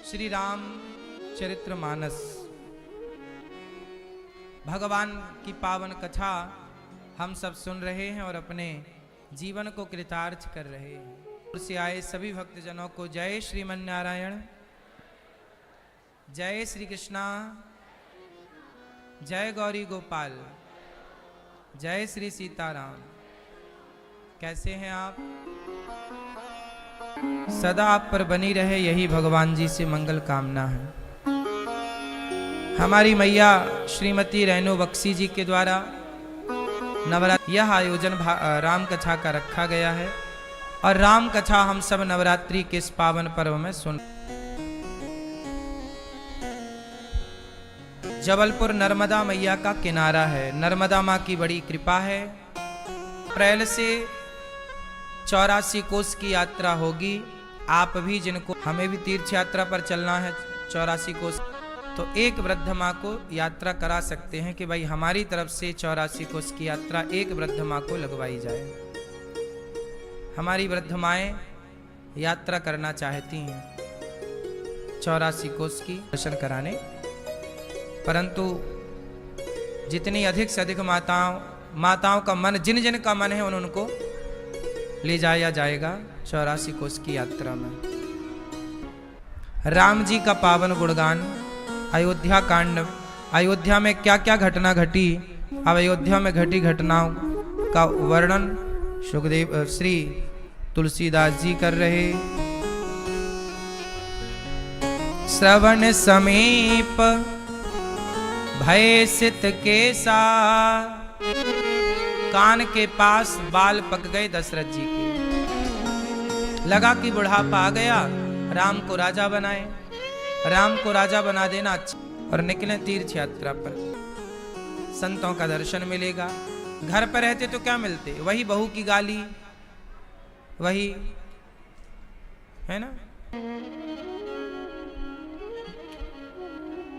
श्री राम चरित्रमानस भगवान की पावन कथा हम सब सुन रहे हैं और अपने जीवन को कृतार्थ कर रहे हैं। दूर से आए सभी भक्तजनों को जय श्रीमन नारायण, जय श्री कृष्णा, जय गौरी गोपाल, जय श्री सीताराम। कैसे हैं आप? सदा आप पर बनी रहे यही भगवान जी से मंगल कामना है। हमारी मैया श्रीमती रेणु बख्शी जी के द्वारा नवरात्रि यह आयोजन राम कथा का रखा गया है और राम कथा हम सब नवरात्रि के इस पावन पर्व में सुन। जबलपुर नर्मदा मैया का किनारा है। नर्मदा माँ की बड़ी कृपा है। अप्रैल से 84 कोस की यात्रा होगी। आप भी जिनको, हमें भी तीर्थ यात्रा पर चलना है 84 कोस, तो एक वृद्ध माँ को यात्रा करा सकते हैं कि भाई हमारी तरफ से 84 कोस की यात्रा एक वृद्ध माँ को लगवाई जाए। हमारी वृद्ध माएँ यात्रा करना चाहती हैं 84 कोस की दर्शन कराने, परंतु जितनी अधिक से अधिक माताओं का मन, जिन जिन का मन है उनको ले जाया जाएगा 84 कोस की यात्रा में। राम जी का पावन गुणगान, अयोध्या कांड, अयोध्या में क्या क्या घटना घटी, अब अयोध्या में घटी घटनाओं का वर्णन सुखदेव श्री तुलसीदास जी कर रहे। श्रवण समीप भय सित केसा, कान के पास बाल पक गए दशरथ जी के। लगा कि बुढ़ापा आ गया, राम को राजा बनाए। राम को राजा बना देना अच्छा, और निकले तीर्थ यात्रा पर। संतों का दर्शन मिलेगा। घर पर रहते तो क्या मिलते, वही बहू की गाली, वही है ना।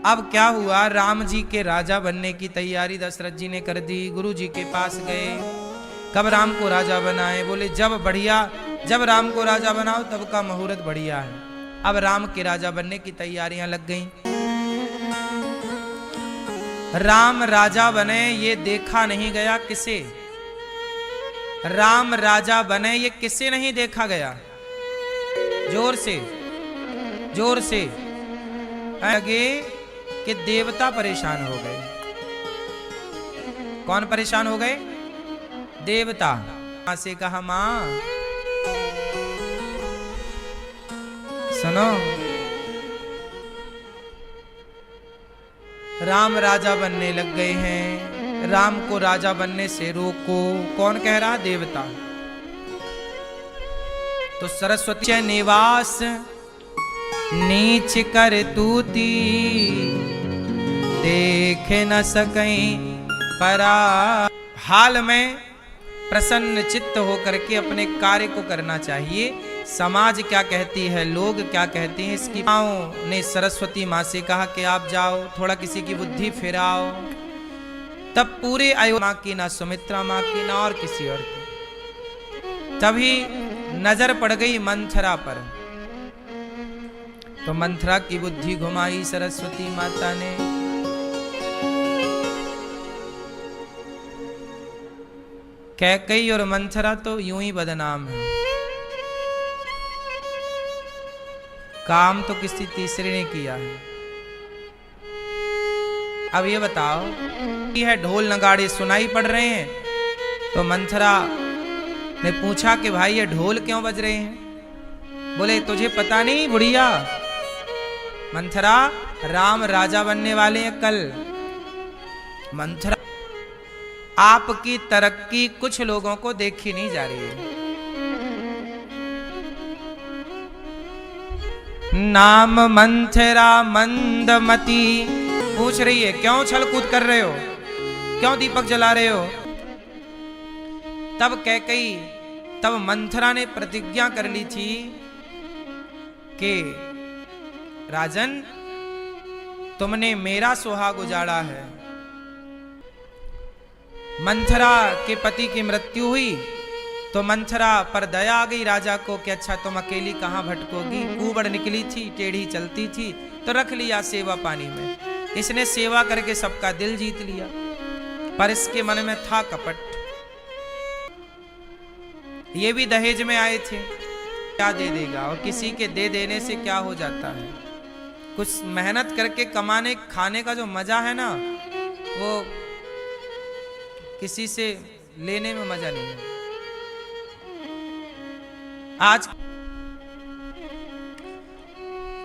अब क्या हुआ, राम जी के राजा बनने की तैयारी दशरथ जी ने कर दी। गुरु जी के पास गए, कब राम को राजा बनाए? बोले जब राम को राजा बनाओ तब का मुहूर्त बढ़िया है। अब राम के राजा बनने की तैयारियां लग गईं। राम राजा बने ये देखा नहीं गया किसे, राम राजा बने ये किसे नहीं देखा गया। जोर से आगे कि देवता परेशान हो गए। कौन परेशान हो गए? देवता। मां से कहा, मां सुनो, राम राजा बनने लग गए हैं, राम को राजा बनने से रोको। कौन कह रहा? देवता। तो सरस्वती निवास नीच कर तूती, देख न सकईं परा। हाल में प्रसन्न चित्त होकर के अपने कार्य को करना चाहिए। समाज क्या कहती है, लोग क्या कहते हैं, इसकी माँ ने सरस्वती माँ से कहा कि आप जाओ थोड़ा किसी की बुद्धि फिराओ। तब पूरे अयोध्या माँ की, ना सुमित्रा माँ की, ना और किसी और की। तभी नजर पड़ गई मंथरा पर, तो मंथरा की बुद्धि घुमाई सरस्वती माता ने। कैकेयी और मंथरा तो यूं ही बदनाम है, काम तो किसी तीसरे ने किया है। अब ये बताओ, यह ढोल नगाड़े सुनाई पड़ रहे हैं, तो मंथरा ने पूछा कि भाई ये ढोल क्यों बज रहे हैं? बोले तुझे पता नहीं बुढ़िया, मंथरा राम राजा बनने वाले हैं कल। मंथरा, आपकी तरक्की कुछ लोगों को देखी नहीं जा रही है। नाम मंथरा मंदमती। पूछ रही है क्यों छल कूद कर रहे हो, क्यों दीपक जला रहे हो? तब मंथरा ने प्रतिज्ञा कर ली थी कि राजन, तुमने मेरा सुहाग उजाड़ा है। मंथरा के पति की मृत्यु हुई तो मंथरा पर दया आ गई राजा को कि अच्छा तुम अकेली कहाँ भटकोगी, ऊबड़ निकली थी, टेढ़ी चलती थी, तो रख लिया सेवा पानी में। इसने सेवा करके सबका दिल जीत लिया, पर इसके मन में था कपट। ये भी दहेज में आए थे, क्या दे देगा, और किसी के दे देने से क्या हो जाता है। कुछ मेहनत करके कमाने खाने का जो मजा है ना, वो किसी से लेने में मजा नहीं है। आज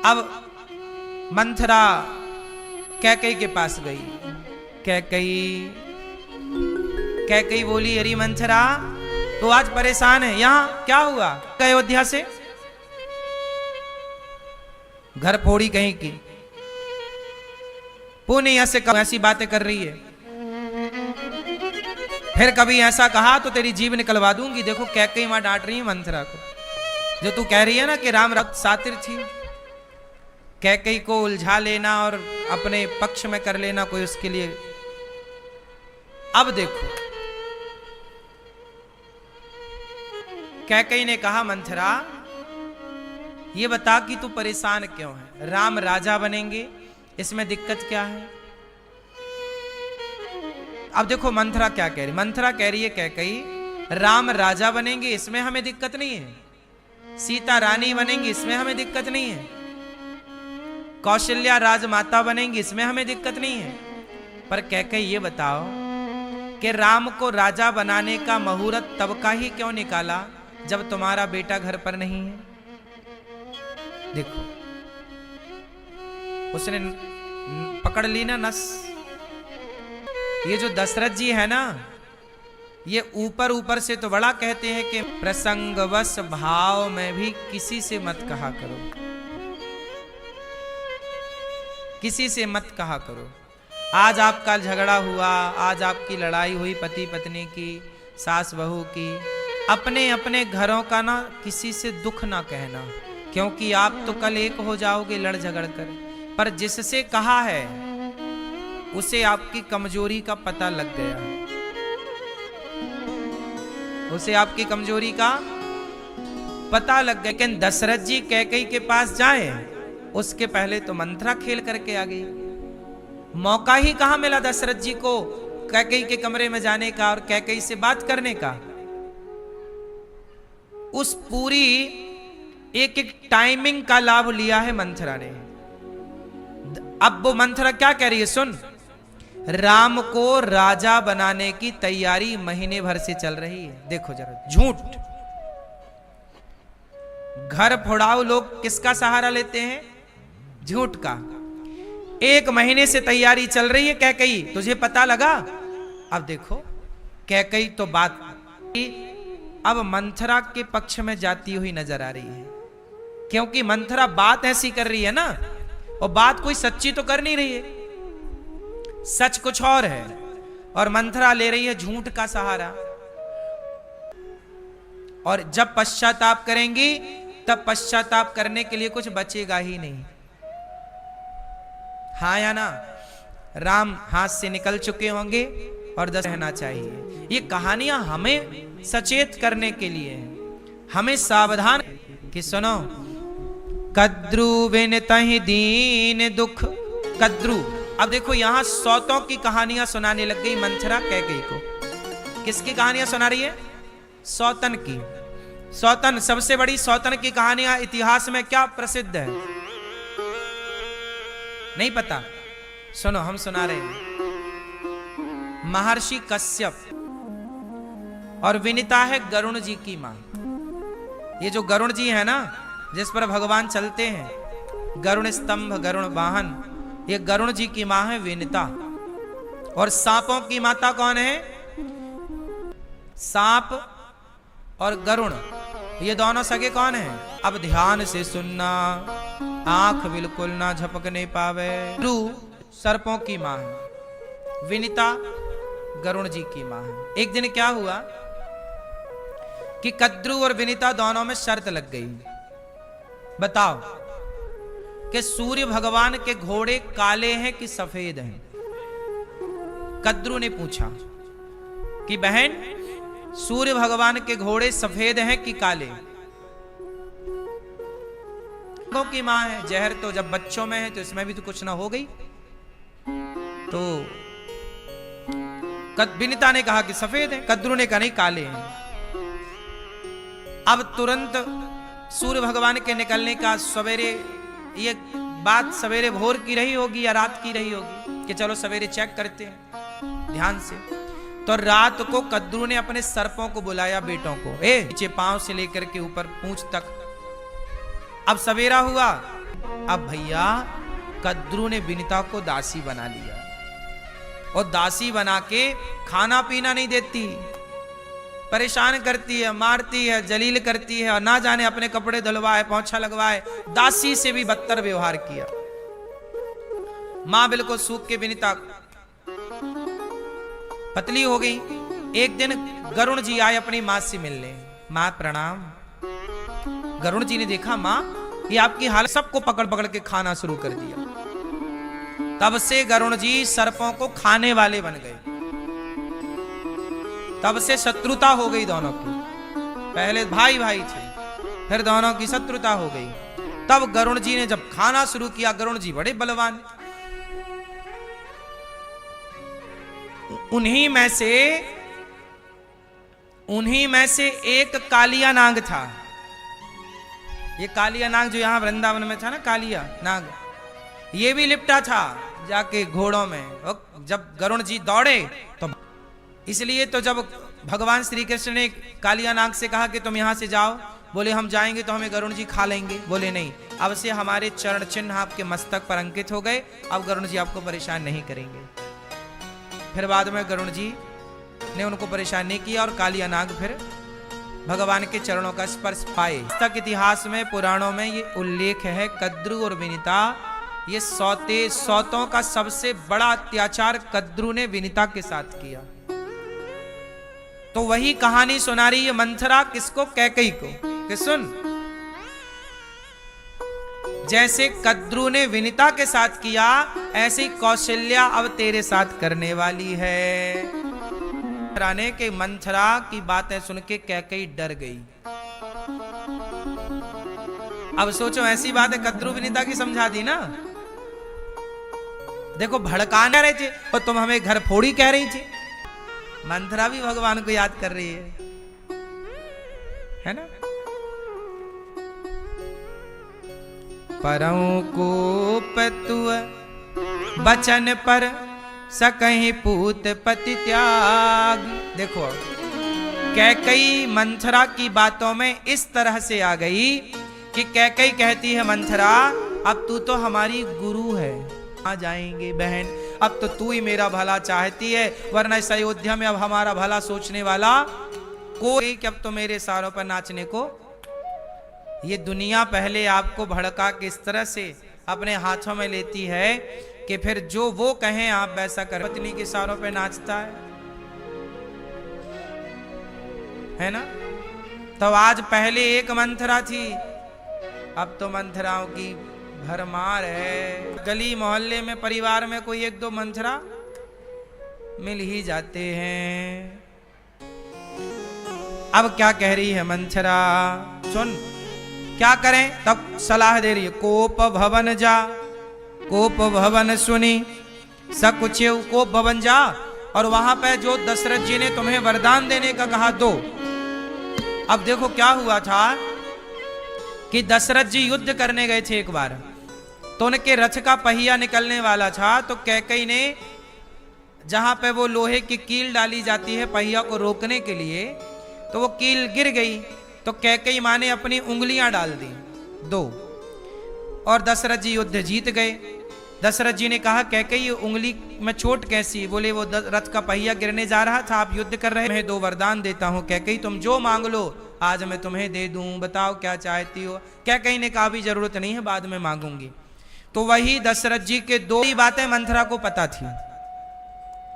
अब मंथरा कैकेयी के पास गई। कैकेयी बोली, अरे मंथरा तो आज परेशान है, यहां क्या हुआ? अयोध्या से घर फोड़ी कहीं की, पुण्य ऐसे ऐसी बातें कर रही है। फिर कभी ऐसा कहा तो तेरी जीभ निकलवा दूंगी। देखो कैकेयी मां डांट रही है मंथरा को, जो तू कह रही है ना कि राम रक्त सातिर थी। कैकेयी को उलझा लेना और अपने पक्ष में कर लेना कोई उसके लिए। अब देखो कैकेयी ने कहा, मंथरा ये बता कि तू परेशान क्यों है? राम राजा बनेंगे, इसमें दिक्कत क्या है? अब देखो मंथरा क्या कह रही। मंथरा कह रही है कैकेयी, राम राजा बनेंगे इसमें हमें दिक्कत नहीं है, सीता रानी बनेंगी इसमें हमें दिक्कत नहीं है, कौशल्या राजमाता बनेंगी इसमें हमें दिक्कत नहीं है। पर कैकेयी ये बताओ कि राम को राजा बनाने का मुहूर्त तब का ही क्यों निकाला जब तुम्हारा बेटा घर पर नहीं है? देखो उसने पकड़ ली ना नस। ये जो दशरथ जी है ना, ये ऊपर ऊपर से तो बड़ा कहते हैं कि प्रसंगवश भाव में भी किसी से मत कहा करो, किसी से मत कहा करो। आज आपका झगड़ा हुआ, आज आपकी लड़ाई हुई पति पत्नी की, सास बहू की, अपने अपने घरों का ना किसी से दुख ना कहना, क्योंकि आप तो कल एक हो जाओगे लड़ झगड़ कर। पर जिससे कहा है उसे आपकी कमजोरी का पता लग गया, उसे आपकी कमजोरी का पता लग गया। लेकिन दशरथ जी कैकेयी के पास जाए उसके पहले तो मंथरा खेल करके आ गई। मौका ही कहां मिला दशरथ जी को कैकेयी के कमरे में जाने का और कैकेयी से बात करने का। उस पूरी एक एक टाइमिंग का लाभ लिया है मंथरा ने। अब वो मंथरा क्या कह रही है सुन, राम को राजा बनाने की तैयारी महीने भर से चल रही है। देखो जरा झूठ, घर फोड़ाओ लोग किसका सहारा लेते हैं? झूठ का। 1 महीने से तैयारी चल रही है कैकेयी, तुझे पता लगा? अब देखो कैकेयी तो बात अब मंथरा के पक्ष में जाती हुई नजर आ रही है, क्योंकि मंथरा बात ऐसी कर रही है ना, और बात कोई सच्ची तो कर नहीं रही है, सच कुछ और है, और मंथरा ले रही है झूठ का सहारा। और जब पश्चाताप करेंगी तब पश्चाताप करने के लिए कुछ बचेगा ही नहीं। हाँ या ना? राम हाथ से निकल चुके होंगे और 10 रहना चाहिए। ये कहानियां हमें सचेत करने के लिए है, हमें सावधान कि सुनो, कद्रु बिन तहि दीन दुख कद्रु। अब देखो यहां सौतों की कहानियां सुनाने लग गई मंथरा कैकेयी को। किसकी कहानियां सुना रही है? सौतन की। सौतन, सबसे बड़ी सौतन की कहानियां इतिहास में क्या प्रसिद्ध है? नहीं पता? सुनो हम सुना रहे हैं। महर्षि कश्यप और विनिता है गरुण जी की मां। ये जो गरुण जी है ना, जिस पर भगवान चलते हैं, गरुण स्तंभ गरुण वाहन, ये गरुण जी की मां है विनिता। और सांपों की माता कौन है? सांप और गरुण, ये दोनों सगे कौन है? अब ध्यान से सुनना, आंख बिल्कुल ना झपकने पावे। रू सर्पों की मां है, विनिता गरुण जी की मां है। एक दिन क्या हुआ कि कद्रु और विनिता दोनों में शर्त लग गई। बताओ कि सूर्य भगवान के घोड़े काले हैं कि सफेद हैं? कद्रु ने पूछा कि बहन सूर्य भगवान के घोड़े सफेद हैं कि काले? की मां है, जहर तो जब बच्चों में है तो इसमें भी तो कुछ ना हो गई। तो विनीता ने कहा कि सफेद है, कद्रू ने कहा नहीं काले हैं। अब तुरंत सूर्य भगवान के निकलने का सवेरे, ये बात सवेरे भोर की रही होगी या रात की रही होगी कि चलो सवेरे चेक करते हैं ध्यान से। तो रात को कद्रू ने अपने सर्पों को बुलाया, बेटों को, नीचे पांव से लेकर के ऊपर पूंछ तक। अब सवेरा हुआ, अब भैया कद्रू ने विनीता को दासी बना लिया और दासी बना के खाना पीना नहीं देती, परेशान करती है, मारती है, जलील करती है और ना जाने अपने कपड़े धुलवाए, पोंछा लगवाए, दासी से भी बदतर व्यवहार किया। मां बिल्कुल सूख के विनीता पतली हो गई। एक दिन गरुण जी आए अपनी मां से मिलने। मां प्रणाम। गरुण जी ने देखा मां ये आपकी हालत, सबको पकड़ पकड़ के खाना शुरू कर दिया। तब से गरुण जी सर्पों को खाने वाले बन गए। तब से शत्रुता हो गई दोनों की। पहले भाई भाई थे, फिर दोनों की शत्रुता हो गई। तब गरुण जी ने जब खाना शुरू किया, गरुण जी बड़े बलवान, उन्हीं में से एक कालिया नाग था। ये कालिया नाग जो यहां वृंदावन में था ना, कालिया नाग, ये भी लिपटा था जाके घोड़ों में। जब गरुण जी दौड़े तो इसलिए तो जब भगवान श्री कृष्ण ने कालिया नाग से कहा कि तुम यहां से जाओ, बोले हम जाएंगे तो हमें गरुण जी खा लेंगे। बोले नहीं, अब से हमारे चरण चिन्ह आपके मस्तक पर अंकित हो गए, अब गरुण जी आपको परेशान नहीं करेंगे। फिर बाद में गरुण जी ने उनको परेशान नहीं किया और कालिया नाग फिर भगवान के चरणों का स्पर्श पाए। तक इतिहास में, पुराणों में ये उल्लेख है, कद्रू और विनीता, ये सौतों का सबसे बड़ा अत्याचार कद्रू ने विनीता के साथ किया। तो वही कहानी सुना रही है मंथरा, किसको? कैकेयी को, कि सुन, जैसे कद्रू ने विनीता के साथ किया, ऐसे ही कौशल्या अब तेरे साथ करने वाली है। राने के मंथरा की बातें सुन के कैकेयी डर गई। अब सोचो ऐसी बात है कद्रू विनीता की समझा दी ना। देखो भड़काने रहे थे और तुम हमें घर फोड़ी कह रही थी। मंथरा भी भगवान को याद कर रही है ना। परौ को पतुआ बचन पर सकहीं पूत पति त्याग। देखो कैकेयी मंथरा की बातों में इस तरह से आ गई कि कैकेयी कहती है मंथरा, अब तू तो हमारी गुरु है, आ जाएंगे बहन, अब तो तू ही मेरा भला चाहती है, वरना इस अयोध्या में अब हमारा भला सोचने वाला कोई, कि अब तो मेरे सारों पर नाचने को। ये दुनिया पहले आपको भड़का के इस तरह से अपने हाथों में लेती है कि फिर जो वो कहें आप वैसा कर। पत्नी के सारों पे नाचता है ना। तो आज पहले एक मंथरा थी, अब तो मंथराओं की भरमार है। गली मोहल्ले में, परिवार में कोई एक दो मंथरा मिल ही जाते हैं। अब क्या कह रही है मंथरा, सुन क्या करें। तब सलाह दे रही है, कोप भवन जा, कोप भवन सुनी सकुचेव, कोप भवन जा और वहां पे जो दशरथ जी ने तुम्हें वरदान देने का कहा दो। अब देखो क्या हुआ था कि दशरथ जी युद्ध करने गए थे एक बार, तो उनके रथ का पहिया निकलने वाला था। तो कैकेयी ने जहां पे वो लोहे की कील डाली जाती है पहिया को रोकने के लिए, तो वो कील गिर गई। तो कैकेयी मां ने अपनी उंगलियां डाल दी 2 और दशरथ जी युद्ध जीत गए। दशरथ जी ने कहा कैकेयी उंगली में चोट कैसी? बोले वो रथ का पहिया गिरने जा रहा था, आप युद्ध कर रहे, मैं 2 वरदान देता हूं कैकेयी, तुम जो मांग लो आज मैं तुम्हें दे दूं, बताओ क्या चाहती हो। कैकेयी ने कहा भी जरूरत नहीं है, बाद में मांगूंगी। तो वही दशरथ जी के 2 बातें मंथरा को पता थी।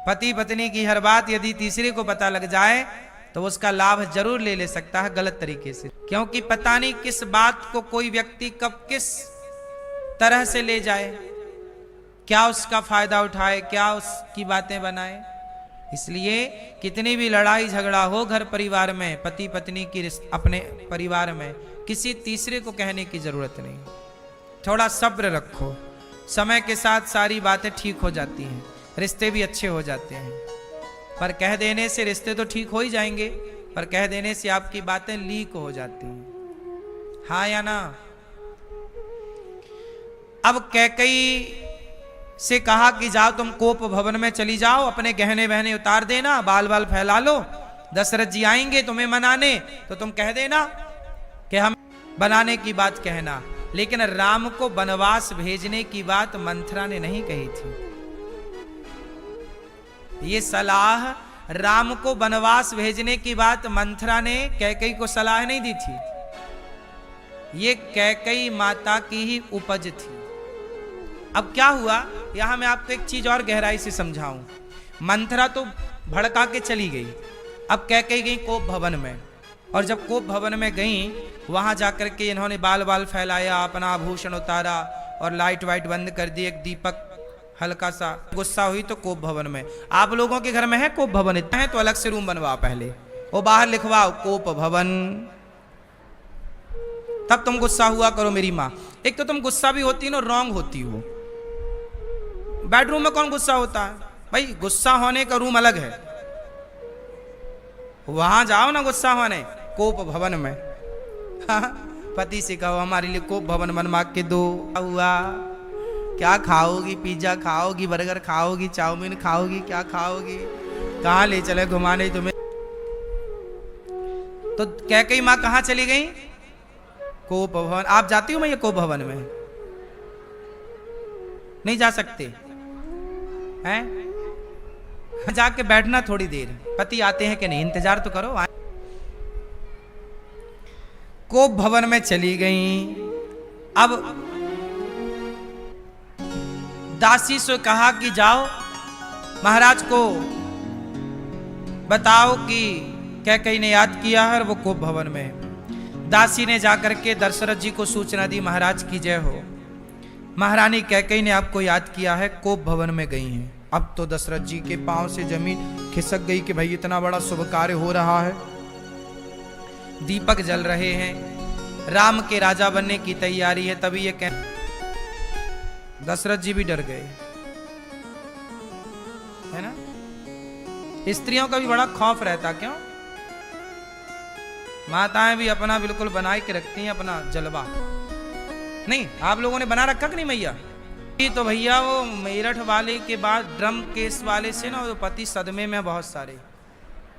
पति पत्नी की हर बात यदि तीसरे को पता लग जाए तो उसका लाभ जरूर ले सकता है गलत तरीके से, क्योंकि पता नहीं किस बात को कोई व्यक्ति कब किस तरह से ले जाए, क्या उसका फायदा उठाए, क्या उसकी बातें बनाए। इसलिए कितनी भी लड़ाई झगड़ा हो घर परिवार में, पति पत्नी की अपने परिवार में, किसी तीसरे को कहने की जरूरत नहीं। थोड़ा सब्र रखो, समय के साथ सारी बातें ठीक हो जाती हैं, रिश्ते भी अच्छे हो जाते हैं। पर कह देने से रिश्ते तो ठीक हो ही जाएंगे, पर कह देने से आपकी बातें लीक हो जाती हैं। हाँ या ना? अब कैकई से कहा कि जाओ तुम कोप भवन में चली जाओ, अपने गहने बहने उतार देना, बाल बाल फैला लो, दशरथ जी आएंगे तुम्हें मनाने तो तुम कह देना कि हम बनाने की बात कहना। लेकिन राम को वनवास भेजने की बात मंथरा ने नहीं कही थी। ये सलाह, राम को वनवास भेजने की बात मंथरा ने कैकई को सलाह नहीं दी थी। ये कैकई माता की ही उपज थी। अब क्या हुआ, यहां मैं आपको एक चीज और गहराई से समझाऊं। मंथरा तो भड़का के चली गई, अब कैकई गई कोप भवन में, और जब कोप भवन में गई वहां जाकर के इन्होंने बाल बाल फैलाया, अपना आभूषण उतारा और लाइट वाइट बंद कर दी, एक दीपक हल्का सा। गुस्सा हुई तो कोप भवन में। आप लोगों के घर में है कोप भवन? इतना है तो अलग से रूम बनवाओ, पहले वो बाहर लिखवाओ कोप भवन, तब तुम गुस्सा हुआ करो मेरी माँ। एक तो तुम गुस्सा भी होती हो, रॉन्ग होती हो। बेडरूम में कौन गुस्सा होता है भाई? गुस्सा होने का रूम अलग है, वहां जाओ ना गुस्सा होने, कोप भवन में। हाँ, पति से कहो हमारे लिए कोप भवन बनवा के दो। हुआ क्या खाओगी? पिज्जा खाओगी, बर्गर खाओगी, चाउमीन खाओगी, क्या खाओगी? कहाँ ले चले घुमाने तुम्हें? तो कैकई माँ कहाँ चली गई? कोप भवन। आप जाती हो मैं ये कोप भवन में? नहीं जा सकते हैं? जाके बैठना थोड़ी देर, पति आते हैं कि नहीं, इंतजार तो करो। कोप भवन में चली गई। अब दासी से कहा कि जाओ महाराज को बताओ कि कैकई ने याद किया है और वो कोप भवन में। दासी ने जाकर के दशरथ जी को सूचना दी, महाराज की जय हो, महारानी कैकई ने आपको याद किया है, कोप भवन में गई हैं। अब तो दशरथ जी के पांव से जमीन खिसक गई कि भाई इतना बड़ा शुभ कार्य हो रहा है, दीपक जल रहे हैं, राम के राजा बनने की तैयारी है। तभी ये कह, दशरथ जी भी डर गए, है ना? स्त्रियों का भी बड़ा खौफ रहता, क्यों? माताएं भी अपना बिल्कुल बनाए के रखती हैं अपना जलवा। नहीं, आप लोगों ने बना रखा कि नहीं मैया? तो भैया वो मेरठ वाले के बाद ड्रम केस वाले से ना वो पति सदमे में बहुत सारे।